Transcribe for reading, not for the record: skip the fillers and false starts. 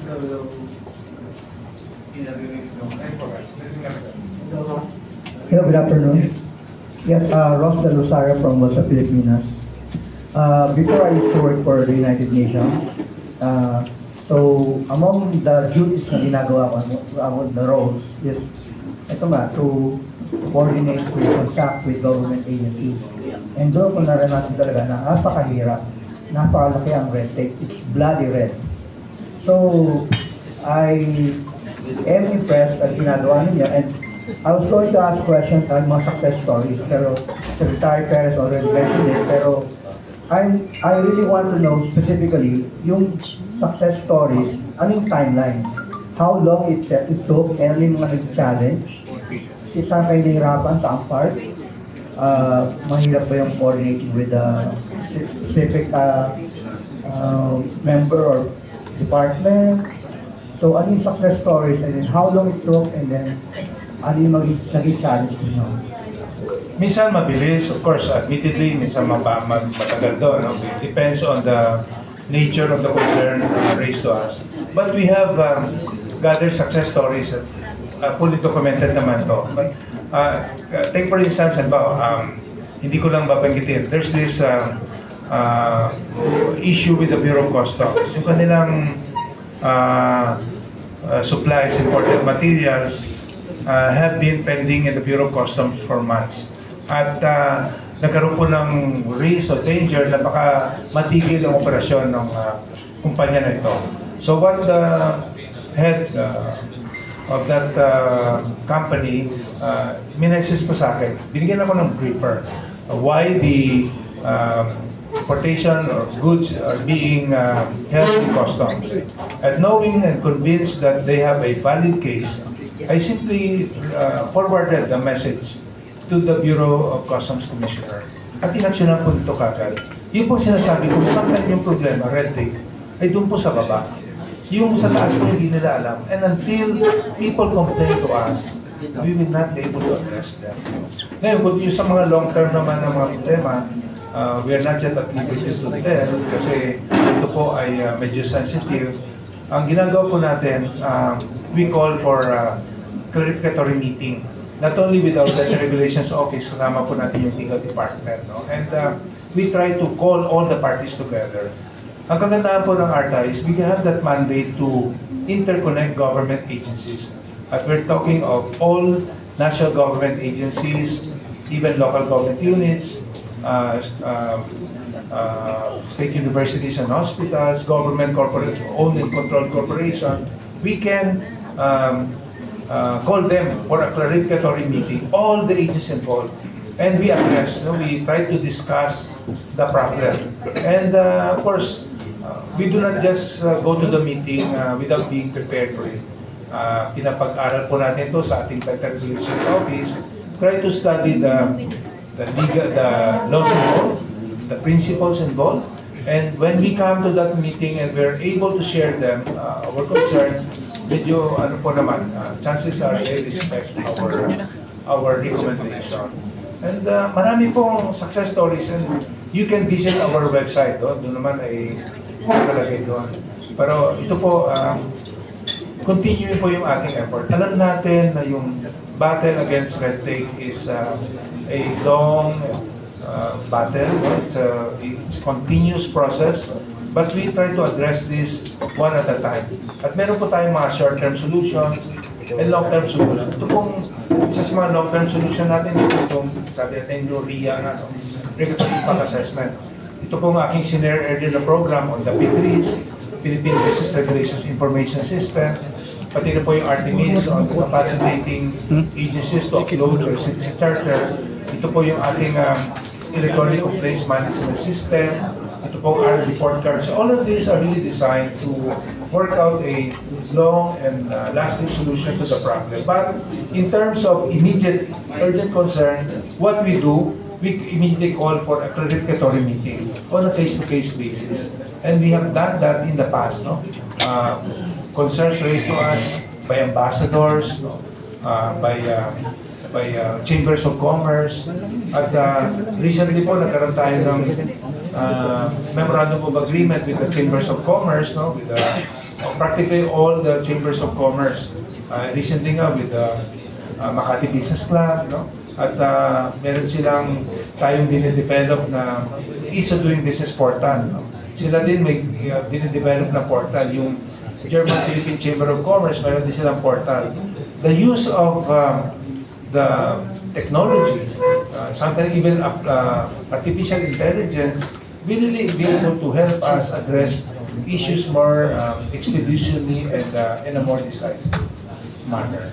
Hello, good afternoon. Yes, Ross De Rosario from Wasa Pilipinas. Before I used to work for the United Nations, so among the duties na ginagawa ko, the roles is, ito nga, to coordinate with, contact with government agencies. And doon ko naranasan talaga na napakahirap, napakalaki ang red tape, it's bloody red. So, I am impressed at ginagawa ninyo, and I was going to ask questions on mga success stories, pero Secretary Perez already mentioned it, pero I really want to know specifically yung success stories, ano yung timeline, how long it took, and ano yung mga nag-challenge, saan kayo nahirapan, saan part, mahirap ba yung coordinating with a specific member or department, so ano yung success stories, and then how long it took, and then ano yung naging challenge nyo? Minsan mabilis, of course, admittedly, minsan matagal to, no? It depends on the nature of the concern raised to us. But we have gathered success stories that fully documented naman to. But, take for instance, hindi ko lang babanggitin, there's this issue with the Bureau of Customs. Yung kanilang supplies, imported materials, have been pending in the Bureau of Customs for months. At nagkaroon po ng risk o danger na baka matigil ang operasyon ng kumpanya na ito. So what the head of that company minexis po sa akin, binigyan ako ng briefer why the importation of goods are being held in customs. And knowing and convinced that they have a valid case, I simply forwarded the message to the Bureau of Customs Commissioner. At inaksyonan po ito kagad. Yung po sinasabi ko, sometimes yung problema, red tape, ay doon po sa baba. Yung sa taas po hindi nila alam. And until people complain to us, we will not be able to address them. Ngayon, kung yung sa mga long-term naman ng mga problema, we are not yet at liberty to tell kasi ito po ay medyo sensitive. Ang ginagawa po natin, we call for clarificatory meeting. Not only with our Data Regulations Office, kasama po natin yung legal department. No? And we try to call all the parties together. Ang kagandahan po ng ARTA is we have that mandate to interconnect government agencies. At we're talking of all national government agencies, even local government units, state universities and hospitals, government corporate owned and controlled corporation. We can call them for a clarificatory meeting, all the agencies involved, and we address, we try to discuss the problem. And of course, we do not just go to the meeting without being prepared for it. Pinapag-aral po natin ito sa ating Data Regulations Office, try to study the laws involved, the principles involved, and when we come to that meeting and we're able to share them, our concern, medyo ano po naman, chances are they respect our recommendation. And marami pong success stories, and you can visit our website. Doon naman ay nakalagay doon. Pero ito po, continue po yung ating effort. Alam natin na yung battle against red tape is a long battle. It's a continuous process. But we try to address this one at a time. At meron po tayong mga short-term solutions and long-term solutions. Ito pong isa sa mga long-term solution natin, itong sabi natin yung RIA, Regulatory Impact Assessment. Ito pong aking senior earlier na program on the PIDRIS, Philippine Business Regulations Information System, pati na po yung RTMIS on capacitating agencies to upload their citizen charter. Ito po yung ating electronic complaints management system. Ito po our report cards. All of these are really designed to work out a long and lasting solution to the problem. But in terms of immediate urgent concern, what we do, we immediately call for a clarificatory meeting on a case-to-case basis. And we have done that in the past. Concerns raised to us by ambassadors, by chambers of commerce, at recently po nagkaroon tayo ng memorandum of agreement with the chambers of commerce, with the practically all the chambers of commerce. Recently nga with the Makati Business Club, no? At meron silang tayong dinidevelop na ease of doing business portal. No? Sila din may dinidevelop na portal. Yung German-Philippine Chamber of Commerce, meron din silang portal. The use of the technology, sometimes even artificial intelligence, will really be able to help us address issues more expeditiously and in a more decisive manner.